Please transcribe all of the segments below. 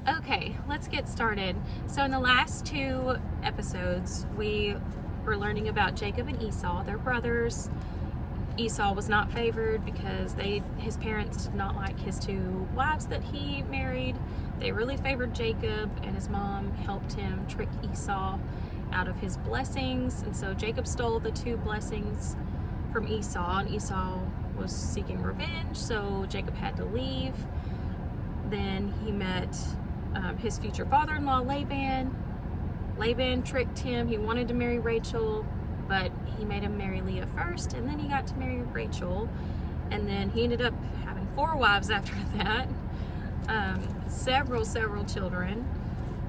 Okay, let's get started. So in the last two episodes, we were learning about Jacob and Esau. They're brothers. Esau was not favored because his parents did not like his two wives that he married. They really favored Jacob, and his mom helped him trick Esau out of his blessings. And so Jacob stole the two blessings from Esau, and Esau was seeking revenge, so Jacob had to leave. Then he met his future father-in-law, Laban. Laban tricked him. He wanted to marry Rachel, but he made him marry Leah first, and then he got to marry Rachel. And then he ended up having 4 wives after that, several children.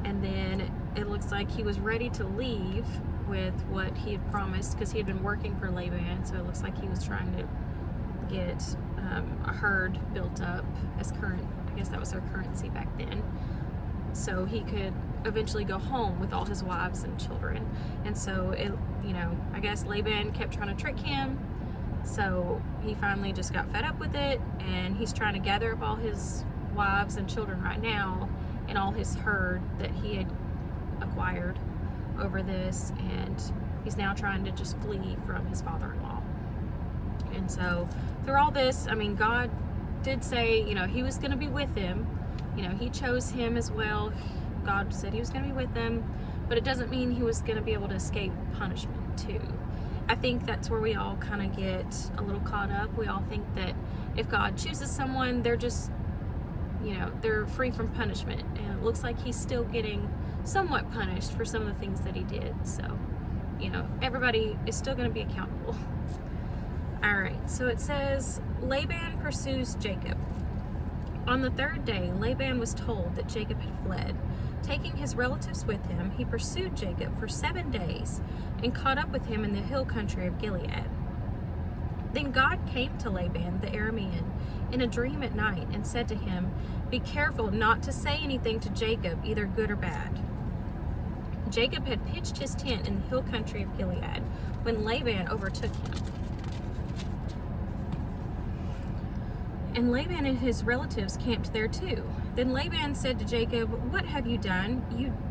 And then it looks like he was ready to leave with what he had promised, because he had been working for Laban, so it looks like he was trying to get a herd built up as current, I guess that was their currency back then, so he could eventually go home with all his wives and children. And so I guess Laban kept trying to trick him, so he finally just got fed up with it, and he's trying to gather up all his wives and children right now and all his herd that he had acquired over this, and he's now trying to just flee from his father-in-law. And so through all this, God did say, he was going to be with him. He chose him as well. God said he was going to be with them, but it doesn't mean he was going to be able to escape punishment too. I think that's where we all kind of get a little caught up. We all think that if God chooses someone, they're just, they're free from punishment. And it looks like he's still getting somewhat punished for some of the things that he did. So, everybody is still going to be accountable. All right, so it says, Laban pursues Jacob. On the 3rd day, Laban was told that Jacob had fled. Taking his relatives with him, he pursued Jacob for 7 days and caught up with him in the hill country of Gilead. Then God came to Laban the Aramean in a dream at night and said to him, "Be careful not to say anything to Jacob, either good or bad." Jacob had pitched his tent in the hill country of Gilead when Laban overtook him. And Laban and his relatives camped there too. Then Laban said to Jacob, "What have you done?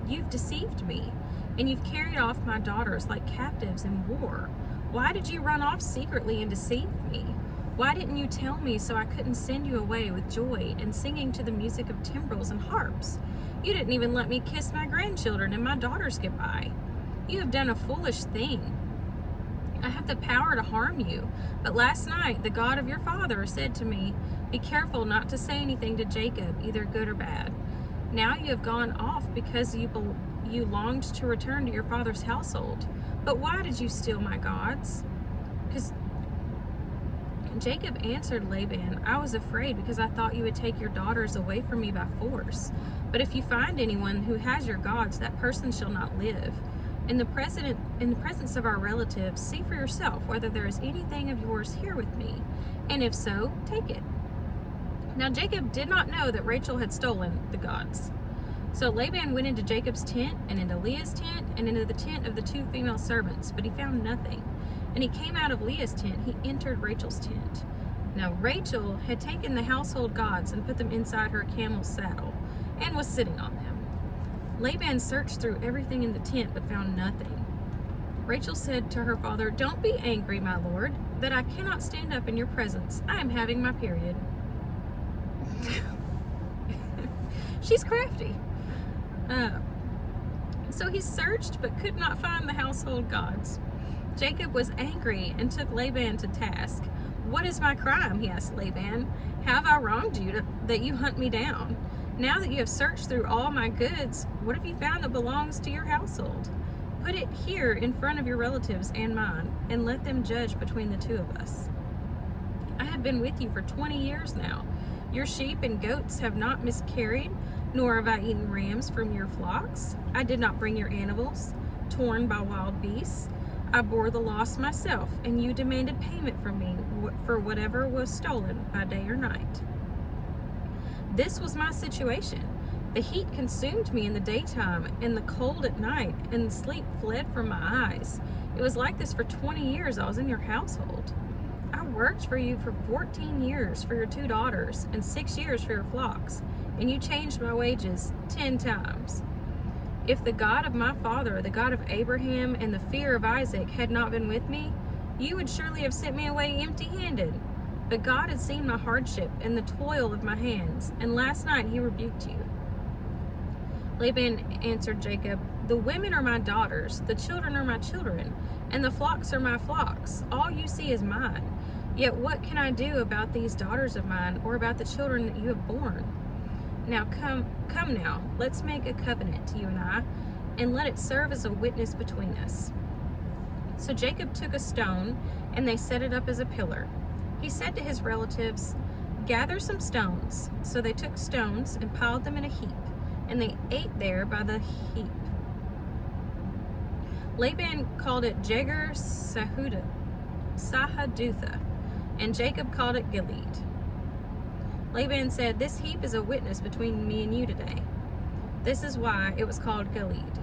You've deceived me, and you've carried off my daughters like captives in war. Why did you run off secretly and deceive me? Why didn't you tell me so I couldn't send you away with joy and singing to the music of timbrels and harps? You didn't even let me kiss my grandchildren and my daughters goodbye. You have done a foolish thing. I have the power to harm you, but last night the God of your father said to me, 'Be careful not to say anything to Jacob, either good or bad.' Now you have gone off because you longed to return to your father's household. But why did you steal my gods?" Because Jacob answered Laban, "I was afraid because I thought you would take your daughters away from me by force. But if you find anyone who has your gods, that person shall not live. In the presence of our relatives, see for yourself whether there is anything of yours here with me, and if so, take it." Now Jacob did not know that Rachel had stolen the gods. So Laban went into Jacob's tent, and into Leah's tent, and into the tent of the 2 female servants, but he found nothing. And he came out of Leah's tent, he entered Rachel's tent. Now Rachel had taken the household gods and put them inside her camel's saddle, and was sitting on them. Laban searched through everything in the tent, but found nothing. Rachel said to her father, "Don't be angry, my lord, that I cannot stand up in your presence. I am having my period." She's crafty. So he searched, but could not find the household gods. Jacob was angry and took Laban to task. "What is my crime?" he asked Laban. "Have I wronged you that you hunt me down? Now that you have searched through all my goods, what have you found that belongs to your household? Put it here in front of your relatives and mine, and let them judge between the 2 of us. I have been with you for 20 years now. Your sheep and goats have not miscarried, nor have I eaten rams from your flocks. I did not bring your animals, torn by wild beasts. I bore the loss myself, and you demanded payment from me for whatever was stolen by day or night. This was my situation. The heat consumed me in the daytime, and the cold at night, and sleep fled from my eyes. It was like this for 20 years I was in your household. I worked for you for 14 years for your 2 daughters, and 6 years for your flocks. and you changed my wages 10 times. If the God of my father, the God of Abraham, and the fear of Isaac had not been with me, you would surely have sent me away empty-handed. But God had seen my hardship and the toil of my hands, and last night he rebuked you." Laban answered Jacob, "The women are my daughters, the children are my children, and the flocks are my flocks. All you see is mine. Yet what can I do about these daughters of mine, or about the children that you have borne? Now come now, let's make a covenant, you and I, and let it serve as a witness between us." So Jacob took a stone, and they set it up as a pillar. He said to his relatives, "Gather some stones." So they took stones and piled them in a heap, and they ate there by the heap. Laban called it Jegar Sahadutha, and Jacob called it Gilead. Laban said, "This heap is a witness between me and you today." This is why it was called Gilead.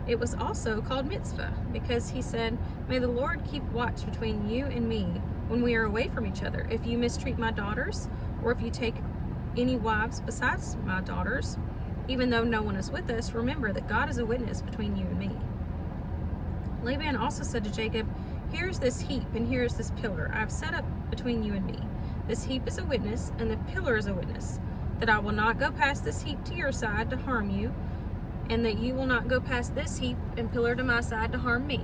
It was also called Mitzvah, because he said, "May the Lord keep watch between you and me when we are away from each other. If you mistreat my daughters, or if you take any wives besides my daughters, even though no one is with us, remember that God is a witness between you and me." Laban also said to Jacob, "Here's this heap, and here is this pillar I have set up between you and me. This heap is a witness, and the pillar is a witness, that I will not go past this heap to your side to harm you, and that you will not go past this heap and pillar to my side to harm me.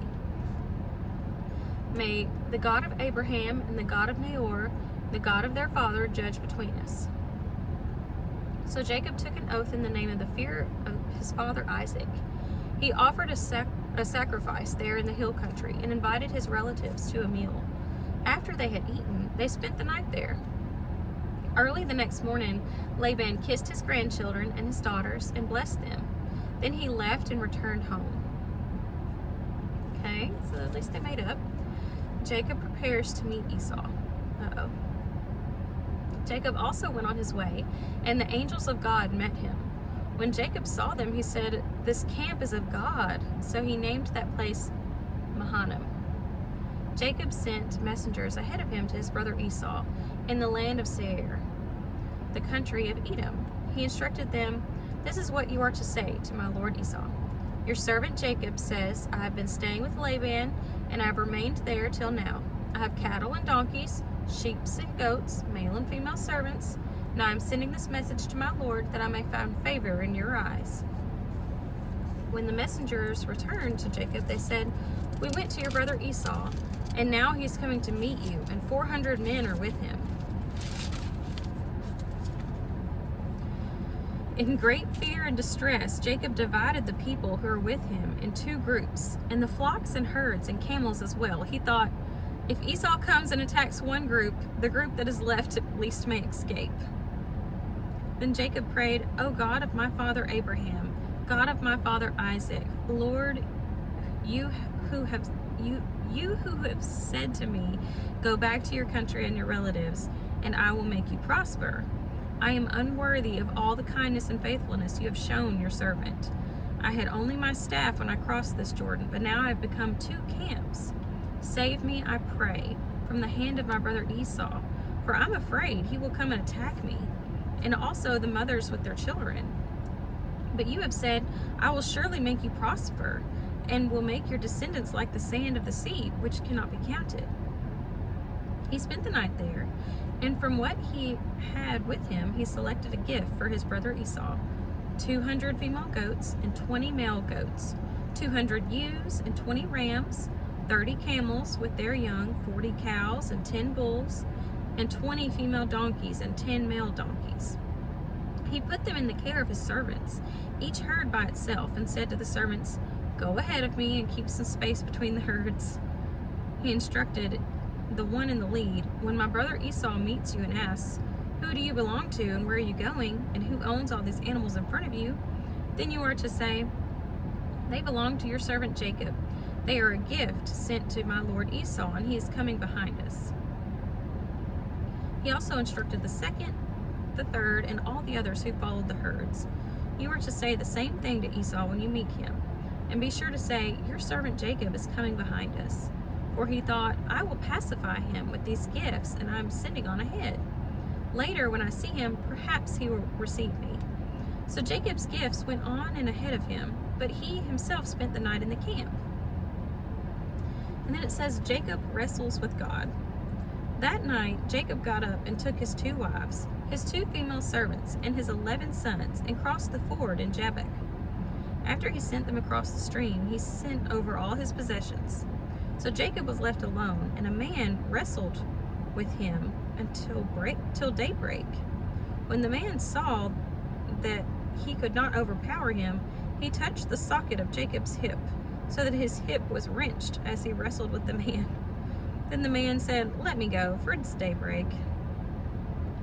May the God of Abraham and the God of Nahor, the God of their father, judge between us." So Jacob took an oath in the name of the fear of his father Isaac. He offered a sacrifice there in the hill country and invited his relatives to a meal. After they had eaten, they spent the night there. Early the next morning, Laban kissed his grandchildren and his daughters and blessed them. Then he left and returned home. Okay, so at least they made up. Jacob prepares to meet Esau. Jacob also went on his way, and the angels of God met him. When Jacob saw them, he said, "This camp is of God." So he named that place Mahanaim. Jacob sent messengers ahead of him to his brother Esau in the land of Seir, the country of Edom. He instructed them, "This is what you are to say to my lord Esau. Your servant Jacob says, I have been staying with Laban, and I have remained there till now. I have cattle and donkeys, sheep and goats, male and female servants. Now I am sending this message to my lord, that I may find favor in your eyes." When the messengers returned to Jacob, they said, "We went to your brother Esau, and now he is coming to meet you, and 400 men are with him." In great fear and distress, Jacob divided the people who were with him in two groups, and the flocks and herds and camels as well. He thought, if Esau comes and attacks one group, the group that is left at least may escape. Then Jacob prayed, "O God of my father Abraham, God of my father Isaac, Lord, you who have said to me, 'Go back to your country and your relatives, and I will make you prosper.' I am unworthy of all the kindness and faithfulness you have shown your servant. I had only my staff when I crossed this Jordan, but now I have become two camps. Save me, I pray, from the hand of my brother Esau, for I'm afraid he will come and attack me, and also the mothers with their children. But you have said, 'I will surely make you prosper, and will make your descendants like the sand of the sea, which cannot be counted.'" He spent the night there, and from what he had with him, he selected a gift for his brother Esau: 200 female goats and 20 male goats, 200 ewes and 20 rams, 30 camels with their young, 40 cows and 10 bulls, and 20 female donkeys and 10 male donkeys. He put them in the care of his servants, each herd by itself, and said to the servants, "Go ahead of me and keep some space between the herds." He instructed the one in the lead, "When my brother Esau meets you and asks, 'Who do you belong to, and where are you going, and who owns all these animals in front of you?' then you are to say, 'They belong to your servant Jacob. They are a gift sent to my lord Esau, and he is coming behind us.'" He also instructed the second, the third, and all the others who followed the herds. "You are to say the same thing to Esau when you meet him, and be sure to say, 'Your servant Jacob is coming behind us.' For he thought, 'I will pacify him with these gifts, and I am sending on ahead.' Later, when I see him, perhaps he will receive me." So Jacob's gifts went on and ahead of him, but he himself spent the night in the camp. And then it says Jacob wrestles with God. That night, Jacob got up and took his 2 wives, his 2 female servants, and his 11 sons, and crossed the ford in Jabbok. After he sent them across the stream, he sent over all his possessions. So Jacob was left alone, and a man wrestled with him till daybreak. When the man saw that he could not overpower him, he touched the socket of Jacob's hip, so that his hip was wrenched as he wrestled with the man. Then the man said, "Let me go, for it's daybreak."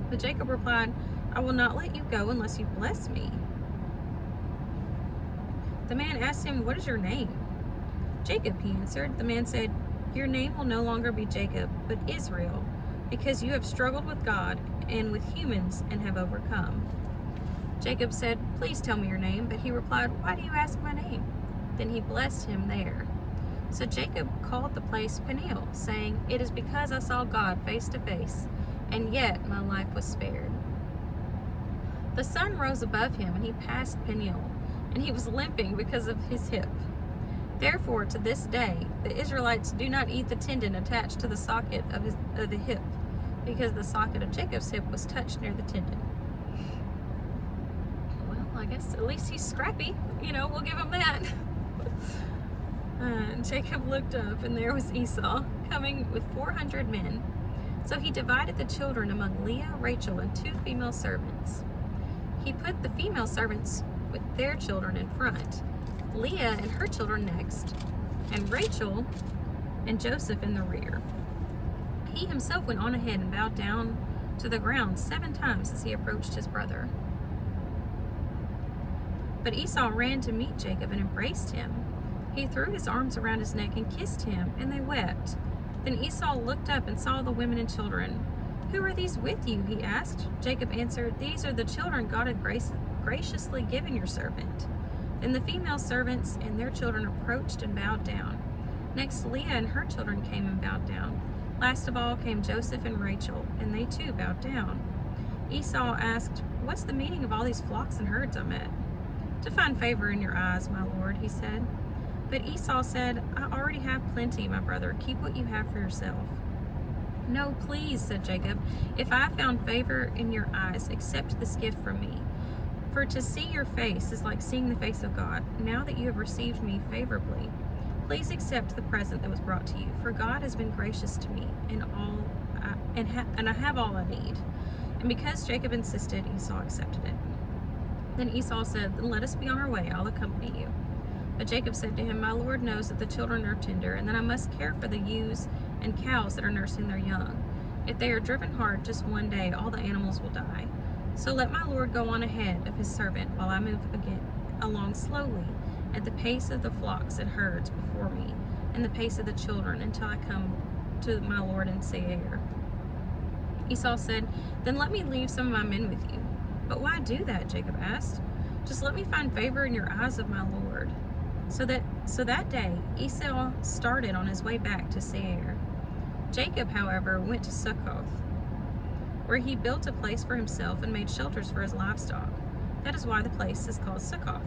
But Jacob replied, "I will not let you go unless you bless me." The man asked him, "What is your name?" "Jacob," he answered. The man said, "Your name will no longer be Jacob, but Israel, because you have struggled with God and with humans and have overcome." Jacob said, "Please tell me your name." But he replied, "Why do you ask my name?" Then he blessed him there. So Jacob called the place Peniel, saying, "It is because I saw God face to face, and yet my life was spared." The sun rose above him, and he passed Peniel, and he was limping because of his hip. Therefore, to this day, the Israelites do not eat the tendon attached to the socket of the hip, because the socket of Jacob's hip was touched near the tendon. Well, I guess at least he's scrappy. We'll give him that. Jacob looked up, and there was Esau coming with 400 men. So he divided the children among Leah, Rachel, and 2 female servants. He put the female servants with their children in front, Leah and her children next, and Rachel and Joseph in the rear. He himself went on ahead and bowed down to the ground 7 times as he approached his brother. But Esau ran to meet Jacob and embraced him. He threw his arms around his neck and kissed him, and they wept. Then Esau looked up and saw the women and children. "Who are these with you?" he asked. Jacob answered, "These are the children God had graciously given your servant." Then the female servants and their children approached and bowed down. Next, Leah and her children came and bowed down. Last of all came Joseph and Rachel, and they too bowed down. Esau asked, "What's the meaning of all these flocks and herds I'm at?" "To find favor in your eyes, my lord," he said. But Esau said, "I already have plenty, my brother. Keep what you have for yourself." "No, please," said Jacob. "If I have found favor in your eyes, accept this gift from me. For to see your face is like seeing the face of God. Now that you have received me favorably, please accept the present that was brought to you. For God has been gracious to me, and I have all I need." And because Jacob insisted, Esau accepted it. Then Esau said, "Then let us be on our way. I'll accompany you." But Jacob said to him, "My Lord knows that the children are tender, and that I must care for the ewes and cows that are nursing their young. If they are driven hard just one day, all the animals will die. So let my Lord go on ahead of his servant while I move again along slowly at the pace of the flocks and herds before me, and the pace of the children, until I come to my Lord in Seir." Esau said, "Then let me leave some of my men with you." "But why do that?" Jacob asked. "Just let me find favor in your eyes of my Lord." So that day Esau started on his way back to Seir. Jacob, however, went to Succoth, where he built a place for himself and made shelters for his livestock. That is why the place is called Succoth.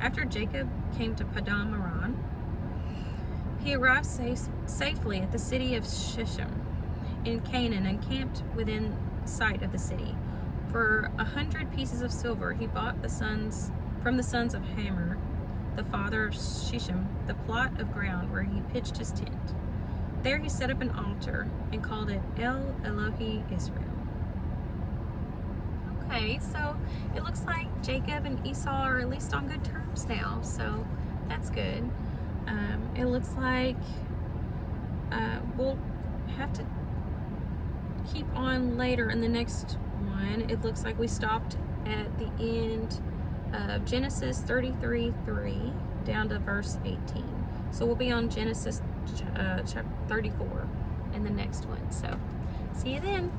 After Jacob came to Paddan Aram, he arrived safely at the city of Shechem in Canaan and camped within sight of the city. For 100 pieces of silver he bought from the sons of Hamor, the father of Shechem, the plot of ground where he pitched his tent. There he set up an altar and called it El Elohi Israel. Okay, so it looks like Jacob and Esau are at least on good terms now, so that's good. It looks like we'll have to keep on later in the next one. It looks like we stopped at the end of Genesis 33:3 down to verse 18. So we'll be on Genesis chapter 34 in the next one. So see you then.